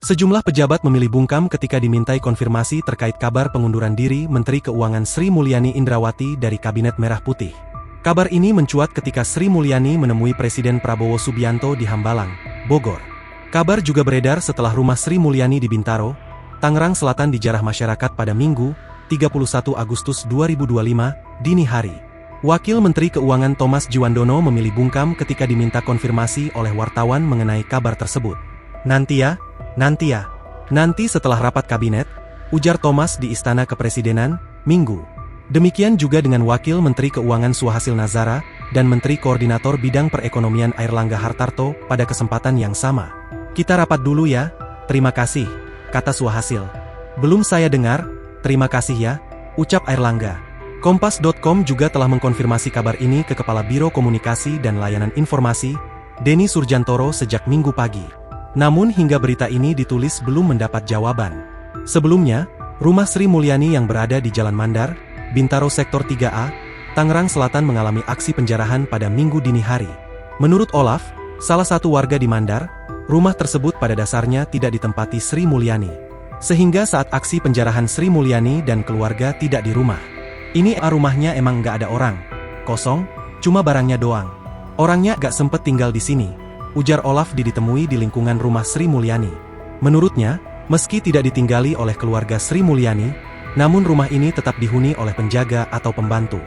Sejumlah pejabat memilih bungkam ketika dimintai konfirmasi terkait kabar pengunduran diri Menteri Keuangan Sri Mulyani Indrawati dari Kabinet Merah Putih. Kabar ini mencuat ketika Sri Mulyani menemui Presiden Prabowo Subianto di Hambalang, Bogor. Kabar juga beredar setelah rumah Sri Mulyani di Bintaro, Tangerang Selatan dijarah masyarakat pada Minggu, 31 Agustus 2025, dini hari. Wakil Menteri Keuangan Thomas Djuwandono memilih bungkam ketika diminta konfirmasi oleh wartawan mengenai kabar tersebut. Nanti setelah rapat kabinet, ujar Thomas di Istana Kepresidenan, Minggu. Demikian juga dengan Wakil Menteri Keuangan Suhasil Nazara dan Menteri Koordinator Bidang Perekonomian Airlangga Hartarto pada kesempatan yang sama. Kita rapat dulu ya, terima kasih, kata Suhasil. Belum saya dengar, terima kasih ya, ucap Airlangga. Kompas.com juga telah mengkonfirmasi kabar ini ke Kepala Biro Komunikasi dan Layanan Informasi, Denny Surjantoro sejak Minggu pagi. Namun hingga berita ini ditulis belum mendapat jawaban. Sebelumnya, rumah Sri Mulyani yang berada di Jalan Mandar, Bintaro Sektor 3A, Tangerang Selatan mengalami aksi penjarahan pada Minggu dini hari. Menurut Olaf, salah satu warga di Mandar, rumah tersebut pada dasarnya tidak ditempati Sri Mulyani. Sehingga saat aksi penjarahan Sri Mulyani dan keluarga tidak di rumah. Ini rumahnya emang nggak ada orang. Kosong, cuma barangnya doang. Orangnya gak sempet tinggal di sini, ujar Olaf ditemui di lingkungan rumah Sri Mulyani. Menurutnya, meski tidak ditinggali oleh keluarga Sri Mulyani, namun rumah ini tetap dihuni oleh penjaga atau pembantu.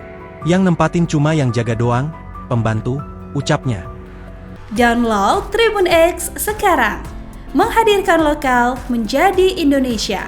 Yang nempatin cuma yang jaga doang, pembantu, ucapnya. Download Tribun X sekarang, menghadirkan lokal menjadi Indonesia.